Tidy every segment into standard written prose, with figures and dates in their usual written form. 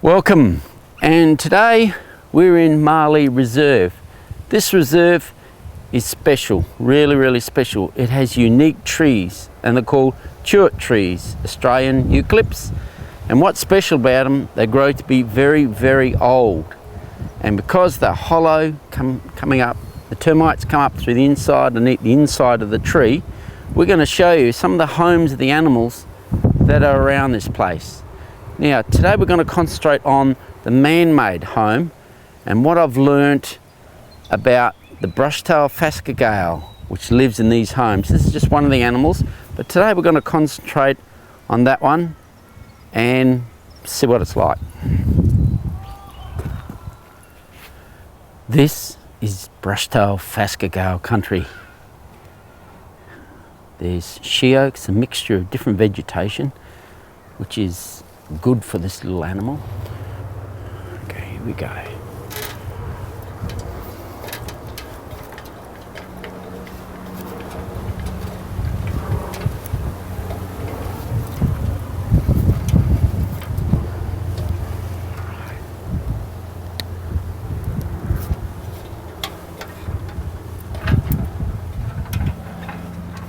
Welcome, and today we're in Marley Reserve. This reserve is special, really special. It has unique trees and they're called Chewett trees, Australian eucalypts. And what's special about them, they grow to be very old. And because they're hollow, coming up, the termites come up through the inside and eat the inside of the tree. We're going to show you some of the homes of the animals that are around this place. Now, today we're going to concentrate on the man-made home and what I've learnt about the brush-tailed phascogale, which lives in these homes. This is just one of the animals, but today we're going to concentrate on that one and see what it's like. This is brush-tailed phascogale country. There's she oaks, a mixture of different vegetation, which is good for this little animal. Okay, here we go.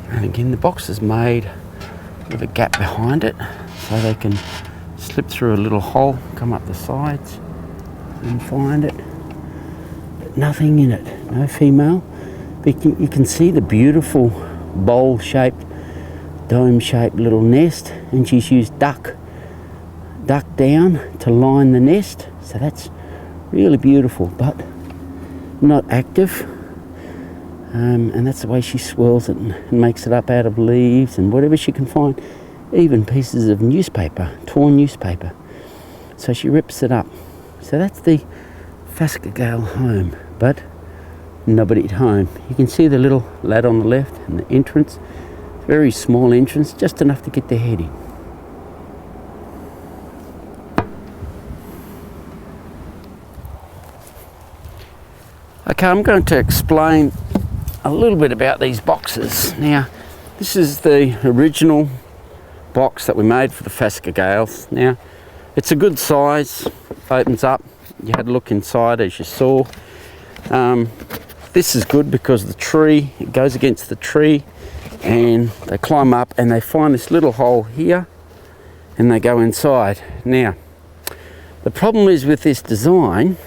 And again, the box is made with a gap behind it so they can slip through a little hole, come up the sides and find it. But nothing in it, no female. But you can see the beautiful bowl-shaped, dome-shaped little nest, and she's used duck down to line the nest. So that's really beautiful, but not active. And that's the way she swirls it and makes it up out of leaves and whatever she can find, even pieces of newspaper, torn newspaper. So she rips it up. So that's the phascogale home, but nobody at home. You can see the little lad on the left and the entrance, very small entrance, just enough to get their head in. Okay, I'm going to explain a little bit about these boxes. Now, this is the original box that we made for the phascogales. Now, it's a good size, opens up. You had a look inside as you saw. This is good because the tree, it goes against the tree and they climb up and they find this little hole here and they go inside. Now, the problem is with this design,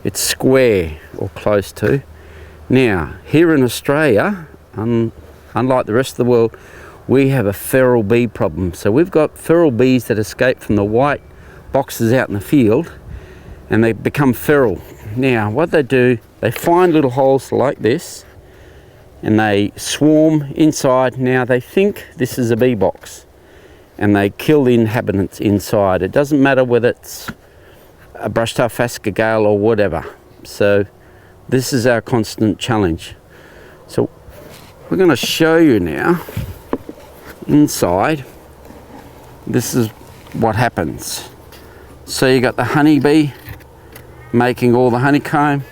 it's square or close to. Now, here in Australia, unlike the rest of the world, we have a feral bee problem. So we've got feral bees that escape from the white boxes out in the field and they become feral. Now, what they do, they find little holes like this and they swarm inside. Now, they think this is a bee box and they kill the inhabitants inside. It doesn't matter whether it's a brush-tailed phascogale or whatever. So this is our constant challenge. So we're going to show you now inside. This is what happens. So you got the honeybee making all the honeycomb,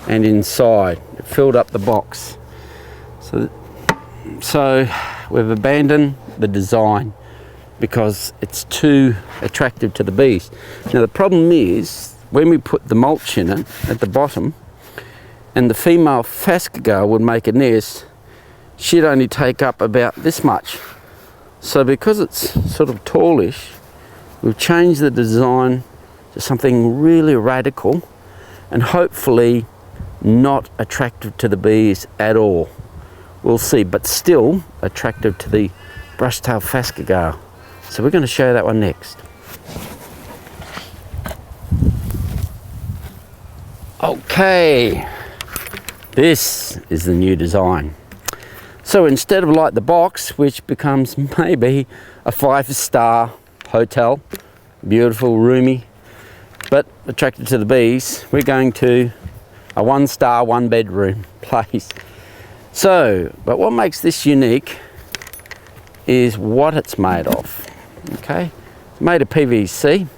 and inside it filled up the box. So we've abandoned the design because it's too attractive to the bees. Now the problem is when we put the mulch in it at the bottom, and the female phascogale would make a nest, she'd only take up about this much. So because it's sort of tallish, we've changed the design to something really radical and hopefully not attractive to the bees at all. We'll see, but still attractive to the brush-tailed phascogale. So we're going to show you that one next. Okay. This is the new design. So instead of like the box, which becomes maybe a 5-star hotel, beautiful, roomy, but attracted to the bees, we're going to a 1-star, 1-bedroom place. So, but what makes this unique is what it's made of. Okay, it's made of PVC.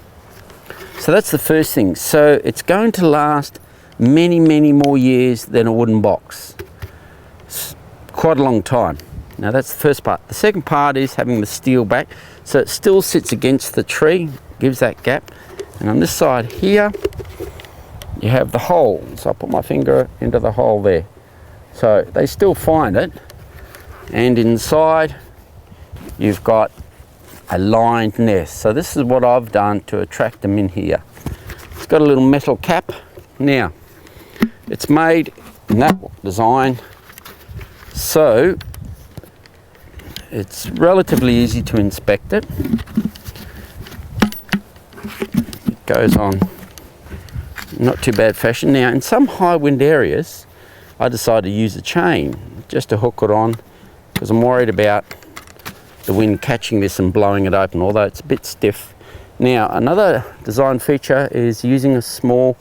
So that's the first thing. So it's going to last many more years than a wooden box. It's quite a long time. Now that's the first part. The second part is having the steel back, so it still sits against the tree, gives that gap, And on this side here, you have the hole. So I put my finger into the hole there. So they still find it. And inside, you've got a lined nest. So this is what I've done to attract them in here. It's got a little metal cap. Now, it's made in that design, so it's relatively easy to inspect it. It goes on not too bad fashion. Now, in some high wind areas, I decided to use a chain just to hook it on, because I'm worried about the wind catching this and blowing it open, although it's a bit stiff. Now, another design feature is using a small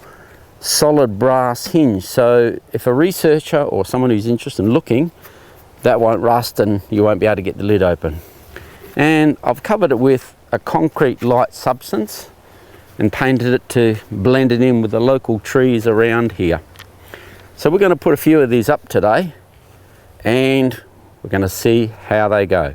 solid brass hinge. So if a researcher or someone who's interested in looking, that won't rust and you won't be able to get the lid open. And I've covered it with a concrete light substance and painted it to blend it in with the local trees around here. So we're going to put a few of these up today and we're going to see how they go.